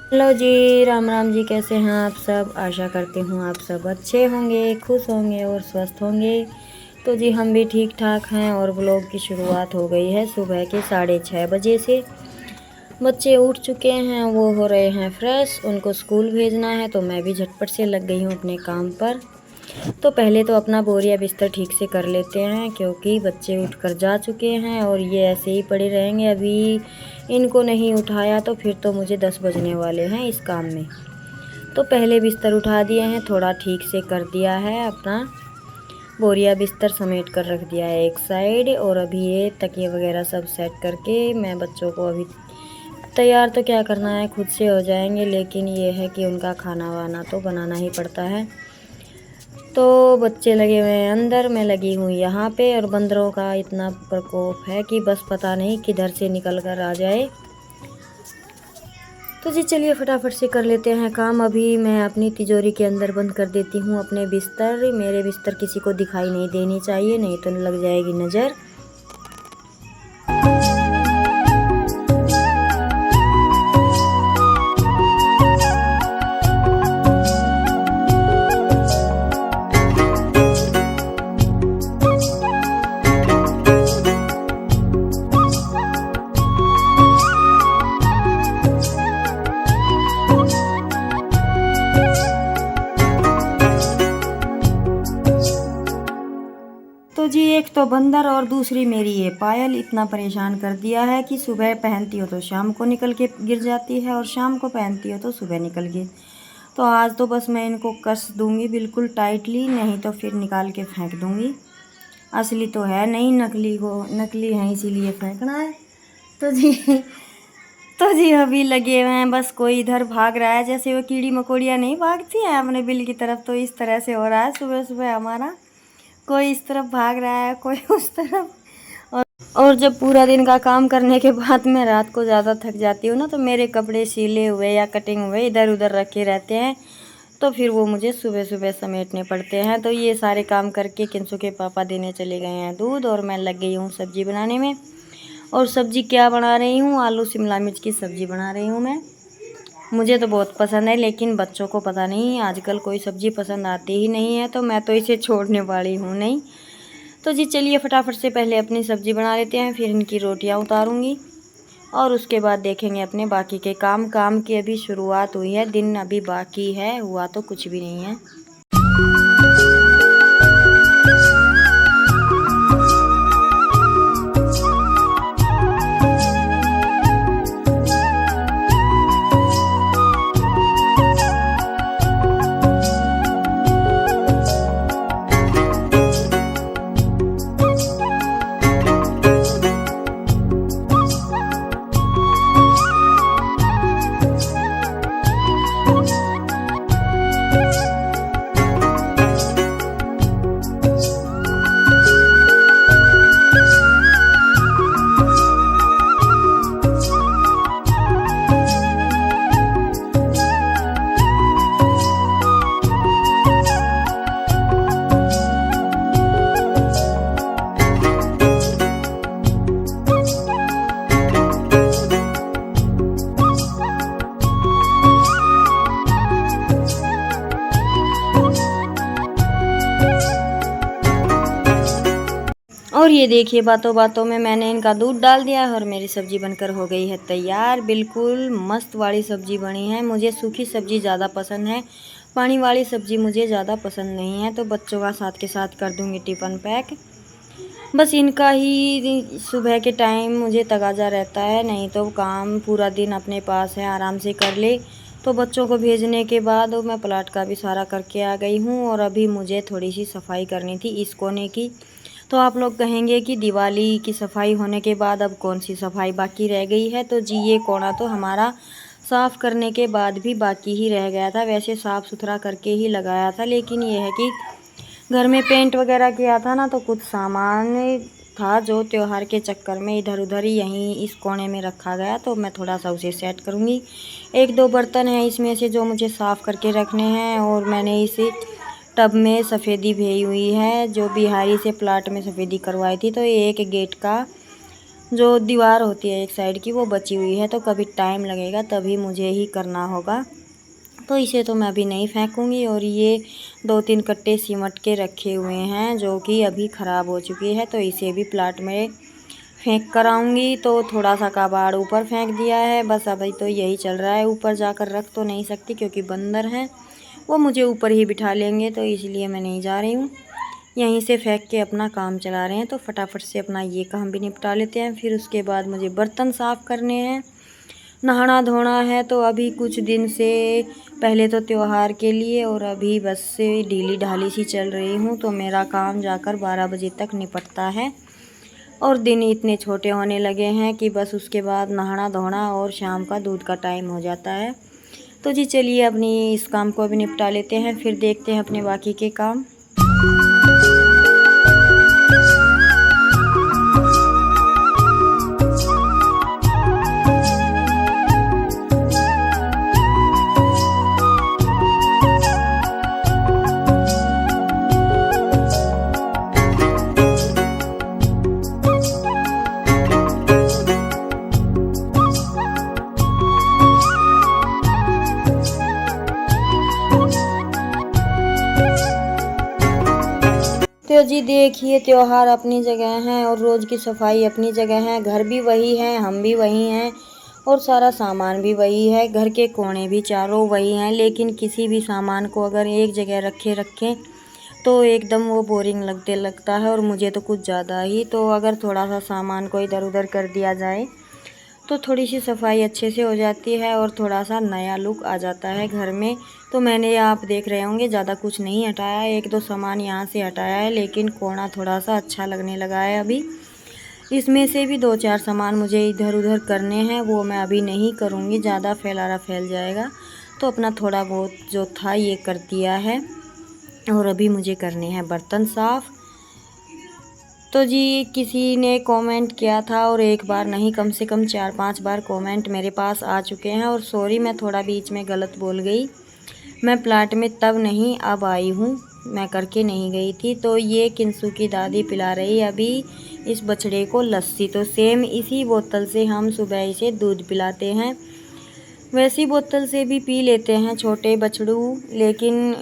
Hello जी, राम राम जी। कैसे हैं आप सब? आशा करती हूँ आप सब अच्छे होंगे, खुश होंगे और स्वस्थ होंगे। तो जी हम भी ठीक ठाक हैं और व्लॉग की शुरुआत हो गई है सुबह के 6:30 बजे से। बच्चे उठ चुके हैं, वो हो रहे हैं फ्रेश, उनको स्कूल भेजना है तो मैं भी झटपट से लग गई हूँ अपने काम पर। तो पहले तो अपना बोरिया बिस्तर ठीक से कर लेते हैं क्योंकि बच्चे उठकर जा चुके हैं और ये ऐसे ही पड़े रहेंगे। अभी इनको नहीं उठाया तो फिर तो मुझे 10 बजने वाले हैं इस काम में। तो पहले बिस्तर उठा दिए हैं, थोड़ा ठीक से कर दिया है, अपना बोरिया बिस्तर समेट कर रख दिया है एक साइड। और अभी ये तकिए वगैरह सब सेट करके मैं बच्चों को अभी तैयार तो क्या करना है, खुद से हो जाएंगे, लेकिन ये है कि उनका खाना वाना तो बनाना ही पड़ता है। तो बच्चे लगे हुए हैं अंदर, मैं लगी हूँ यहाँ पे। और बंदरों का इतना प्रकोप है कि बस पता नहीं किधर से निकल कर आ जाए। तो जी चलिए फटाफट से कर लेते हैं काम। अभी मैं अपनी तिजोरी के अंदर बंद कर देती हूँ अपने बिस्तर। मेरे बिस्तर किसी को दिखाई नहीं देनी चाहिए, नहीं तो लग जाएगी नज़र। तो जी एक तो बंदर और दूसरी मेरी ये पायल इतना परेशान कर दिया है कि सुबह पहनती हो तो शाम को निकल के गिर जाती है और शाम को पहनती हो तो सुबह निकल गई। तो आज तो बस मैं इनको कस दूंगी बिल्कुल टाइटली, नहीं तो फिर निकाल के फेंक दूंगी। असली तो है नहीं, नकली है इसीलिए फेंकना है। तो जी तो जी अभी लगे हुए हैं, बस कोई इधर भाग रहा है जैसे वो कीड़ी मकोड़ियाँ नहीं भागती हैं अपने बिल की तरफ, तो इस तरह से हो रहा है सुबह सुबह हमारा। कोई इस तरफ भाग रहा है, कोई उस तरफ। और जब पूरा दिन का काम करने के बाद मैं रात को ज़्यादा थक जाती हूँ ना, तो मेरे कपड़े सीले हुए या कटिंग हुए इधर उधर रखे रहते हैं, तो फिर वो मुझे सुबह सुबह समेटने पड़ते हैं। तो ये सारे काम करके किंसु के पापा देने चले गए हैं दूध और मैं लग गई हूँ सब्जी बनाने में। और सब्जी क्या बना रही हूँ? आलू शिमला मिर्च की सब्जी बना रही हूँ मैं। मुझे तो बहुत पसंद है, लेकिन बच्चों को पता नहीं आजकल कोई सब्ज़ी पसंद आती ही नहीं है, तो मैं तो इसे छोड़ने वाली हूँ नहीं। तो जी चलिए फटाफट से पहले अपनी सब्ज़ी बना लेते हैं, फिर इनकी रोटियां उतारूंगी और उसके बाद देखेंगे अपने बाकी के काम। काम की अभी शुरुआत हुई है, दिन अभी बाकी है, हुआ तो कुछ भी नहीं है। और ये देखिए बातों बातों में मैंने इनका दूध डाल दिया और मेरी सब्ज़ी बनकर हो गई है तैयार। बिल्कुल मस्त वाली सब्ज़ी बनी है। मुझे सूखी सब्ज़ी ज़्यादा पसंद है, पानी वाली सब्ज़ी मुझे ज़्यादा पसंद नहीं है। तो बच्चों का साथ के साथ कर दूँगी टिफ़िन पैक। बस इनका ही सुबह के टाइम मुझे तगाजा रहता है, नहीं तो काम पूरा दिन अपने पास है, आराम से कर ले। तो बच्चों को भेजने के बाद मैं प्लाट का भी सारा करके आ गई हूँ और अभी मुझे थोड़ी सी सफाई करनी थी इस कोने की। तो आप लोग कहेंगे कि दिवाली की सफाई होने के बाद अब कौन सी सफाई बाकी रह गई है? तो जी ये कोना तो हमारा साफ़ करने के बाद भी बाकी ही रह गया था। वैसे साफ़ सुथरा करके ही लगाया था, लेकिन ये है कि घर में पेंट वगैरह किया था ना, तो कुछ सामान था जो त्योहार के चक्कर में इधर उधर ही यहीं इस कोने में रखा गया, तो मैं थोड़ा सा उसे सेट करूँगी। एक दो बर्तन हैं इसमें से जो मुझे साफ़ करके रखने हैं। और मैंने इसे टब में सफ़ेदी भेई हुई है, जो बिहारी से प्लाट में सफ़ेदी करवाई थी। तो ये एक गेट का जो दीवार होती है एक साइड की वो बची हुई है, तो कभी टाइम लगेगा तभी मुझे ही करना होगा। तो इसे तो मैं अभी नहीं फेंकूँगी। और ये 2-3 कट्टे सीमेंट के रखे हुए हैं जो कि अभी ख़राब हो चुकी है, तो इसे भी प्लाट में फेंक कर आऊँगी। तो थोड़ा सा कबाड़ ऊपर फेंक दिया है, बस अभी तो यही चल रहा है। ऊपर जाकर रख तो नहीं सकती क्योंकि बंदर हैं, वो मुझे ऊपर ही बिठा लेंगे, तो इसलिए मैं नहीं जा रही हूँ। यहीं से फेंक के अपना काम चला रहे हैं। तो फटाफट से अपना ये काम भी निपटा लेते हैं। फिर उसके बाद मुझे बर्तन साफ़ करने हैं, नहाना धोना है। तो अभी कुछ दिन से पहले तो त्यौहार के लिए, और अभी बस से ढीली ढाली सी चल रही हूँ, तो मेरा काम जाकर 12 बजे तक निपटता है। और दिन इतने छोटे होने लगे हैं कि बस उसके बाद नहाना धोना और शाम का दूध का टाइम हो जाता है। तो जी चलिए अपनी इस काम को अभी निपटा लेते हैं, फिर देखते हैं अपने बाकी के काम। तो जी देखिए, त्योहार अपनी जगह हैं और रोज़ की सफाई अपनी जगह है। घर भी वही है, हम भी वही हैं, और सारा सामान भी वही है। घर के कोने भी चारों वही हैं, लेकिन किसी भी सामान को अगर एक जगह रखें तो एकदम वो बोरिंग लगता है, और मुझे तो कुछ ज़्यादा ही। तो अगर थोड़ा सा सामान को इधर उधर कर दिया जाए तो थोड़ी सी सफाई अच्छे से हो जाती है और थोड़ा सा नया लुक आ जाता है घर में। तो मैंने, आप देख रहे होंगे, ज़्यादा कुछ नहीं हटाया है, 1-2 सामान यहाँ से हटाया है, लेकिन कोना थोड़ा सा अच्छा लगने लगा है अभी। इसमें से भी 2-4 सामान मुझे इधर उधर करने हैं, वो मैं अभी नहीं करूँगी, ज़्यादा फैल जाएगा। तो अपना थोड़ा बहुत जो था ये कर दिया है, और अभी मुझे करने हैं बर्तन साफ़। तो जी किसी ने कमेंट किया था, और एक बार नहीं कम से कम 4-5 बार कमेंट मेरे पास आ चुके हैं। और सॉरी, मैं थोड़ा बीच में गलत बोल गई। मैं प्लाट में तब नहीं, अब आई हूँ, मैं करके नहीं गई थी। तो ये किंसू की दादी पिला रही अभी इस बछड़े को लस्सी। तो सेम इसी बोतल से हम सुबह इसे दूध पिलाते हैं। वैसी बोतल से भी पी लेते हैं छोटे बछड़ू, लेकिन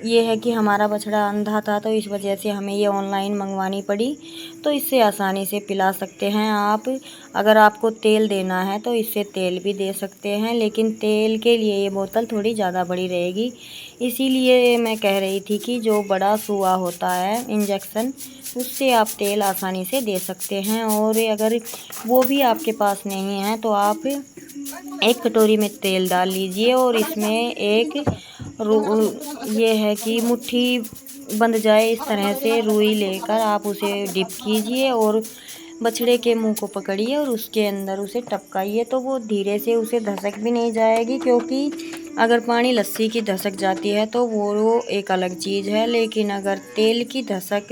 ये है कि हमारा बछड़ा अंधा था, तो इस वजह से हमें ये ऑनलाइन मंगवानी पड़ी। तो इससे आसानी से पिला सकते हैं आप। अगर आपको तेल देना है तो इससे तेल भी दे सकते हैं, लेकिन तेल के लिए ये बोतल थोड़ी ज़्यादा बड़ी रहेगी। इसीलिए मैं कह रही थी कि जो बड़ा सुआ होता है इंजेक्शन, उससे आप तेल आसानी से दे सकते हैं। और अगर वो भी आपके पास नहीं है तो आप एक कटोरी में तेल डाल लीजिए, और इसमें एक ये है कि मुट्ठी बंध जाए इस तरह से रुई लेकर आप उसे डिप कीजिए, और बछड़े के मुंह को पकड़िए और उसके अंदर उसे टपकाइए। तो वो धीरे से उसे धसक भी नहीं जाएगी, क्योंकि अगर पानी लस्सी की धसक जाती है तो वो एक अलग चीज़ है, लेकिन अगर तेल की धसक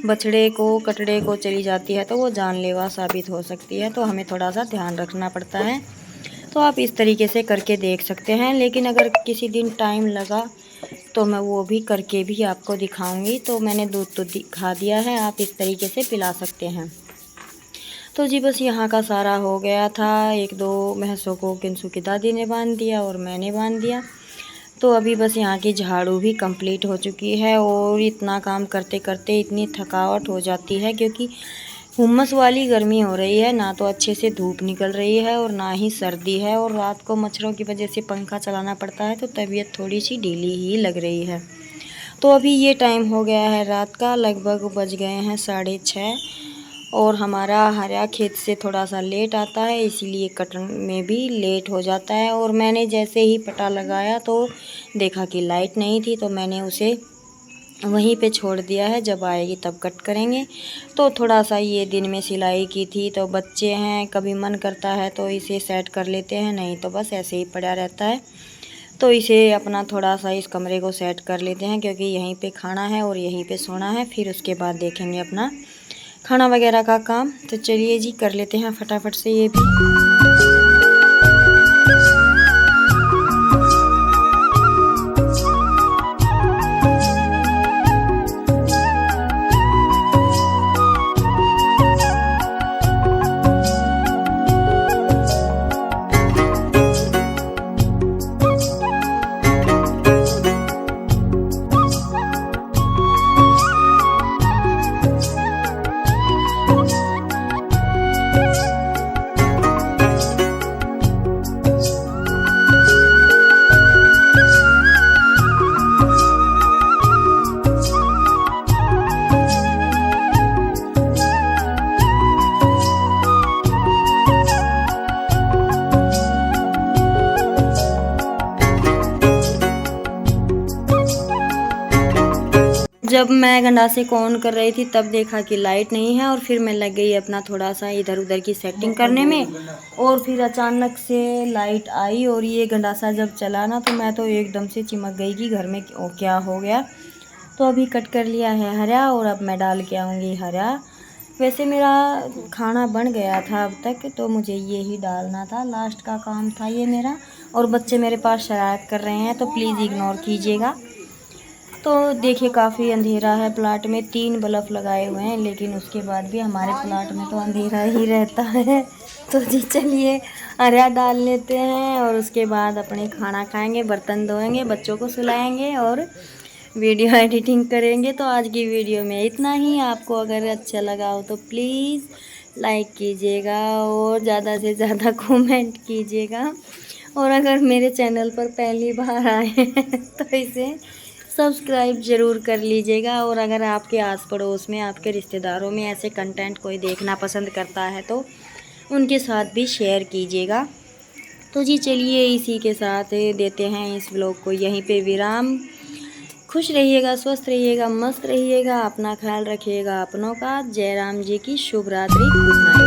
बछड़े को, कटड़े को चली जाती है तो वो जानलेवा साबित हो सकती है। तो हमें थोड़ा सा ध्यान रखना पड़ता है। तो आप इस तरीके से करके देख सकते हैं, लेकिन अगर किसी दिन टाइम लगा तो मैं वो भी करके भी आपको दिखाऊंगी। तो मैंने दूध तो दिखा दिया है, आप इस तरीके से पिला सकते हैं। तो जी बस यहाँ का सारा हो गया था। 1-2 भैंसों को किंसू की दादी ने बांध दिया और मैंने बांध दिया। तो अभी बस यहाँ की झाड़ू भी कंप्लीट हो चुकी है, और इतना काम करते करते इतनी थकावट हो जाती है, क्योंकि हुम्मस वाली गर्मी हो रही है, ना तो अच्छे से धूप निकल रही है और ना ही सर्दी है, और रात को मच्छरों की वजह से पंखा चलाना पड़ता है, तो तबीयत थोड़ी सी ढीली ही लग रही है। तो अभी ये टाइम हो गया है रात का, लगभग बज गए हैं 6:30, और हमारा हरा खेत से थोड़ा सा लेट आता है, इसीलिए कटन में भी लेट हो जाता है। और मैंने जैसे ही पटा लगाया तो देखा कि लाइट नहीं थी, तो मैंने उसे वहीं पे छोड़ दिया है, जब आएगी तब कट करेंगे। तो थोड़ा सा ये दिन में सिलाई की थी, तो बच्चे हैं, कभी मन करता है तो इसे सेट कर लेते हैं, नहीं तो बस ऐसे ही पड़ा रहता है। तो इसे अपना थोड़ा सा इस कमरे को सेट कर लेते हैं, क्योंकि यहीं पे खाना है और यहीं पे सोना है। फिर उसके बाद देखेंगे अपना खाना वगैरह का काम। तो चलिए जी कर लेते हैं फटाफट से ये भी। जब मैं गंडासे को ऑन कर रही थी तब देखा कि लाइट नहीं है, और फिर मैं लग गई अपना थोड़ा सा इधर उधर की सेटिंग करने में, और फिर अचानक से लाइट आई और ये गंडासा जब चला ना तो मैं तो एकदम से चिमक गई कि घर में क्या हो गया। तो अभी कट कर लिया है हरा, और अब मैं डाल के आऊँगी हरा। वैसे मेरा खाना बन गया था अब तक, तो मुझे ये ही डालना था, लास्ट का काम था ये मेरा। और बच्चे मेरे पास शरारत कर रहे हैं तो प्लीज़ इग्नोर कीजिएगा। तो देखिए काफ़ी अंधेरा है, प्लाट में 3 बल्ब लगाए हुए हैं, लेकिन उसके बाद भी हमारे प्लाट में तो अंधेरा ही रहता है। तो जी चलिए हरा डाल लेते हैं, और उसके बाद अपने खाना खाएंगे, बर्तन धोएंगे, बच्चों को सुलाएंगे और वीडियो एडिटिंग करेंगे। तो आज की वीडियो में इतना ही। आपको अगर अच्छा लगा हो तो प्लीज़ लाइक कीजिएगा और ज़्यादा से ज़्यादा कमेंट कीजिएगा। और अगर मेरे चैनल पर पहली बार आए हैं तो इसे सब्सक्राइब ज़रूर कर लीजिएगा। और अगर आपके आस पड़ोस में, आपके रिश्तेदारों में ऐसे कंटेंट कोई देखना पसंद करता है तो उनके साथ भी शेयर कीजिएगा। तो जी चलिए इसी के साथ देते हैं इस व्लॉग को यहीं पे विराम। खुश रहिएगा, स्वस्थ रहिएगा, मस्त रहिएगा, अपना ख्याल रखिएगा अपनों का। जय राम जी की शुभ रात्रि, गुड नाइट।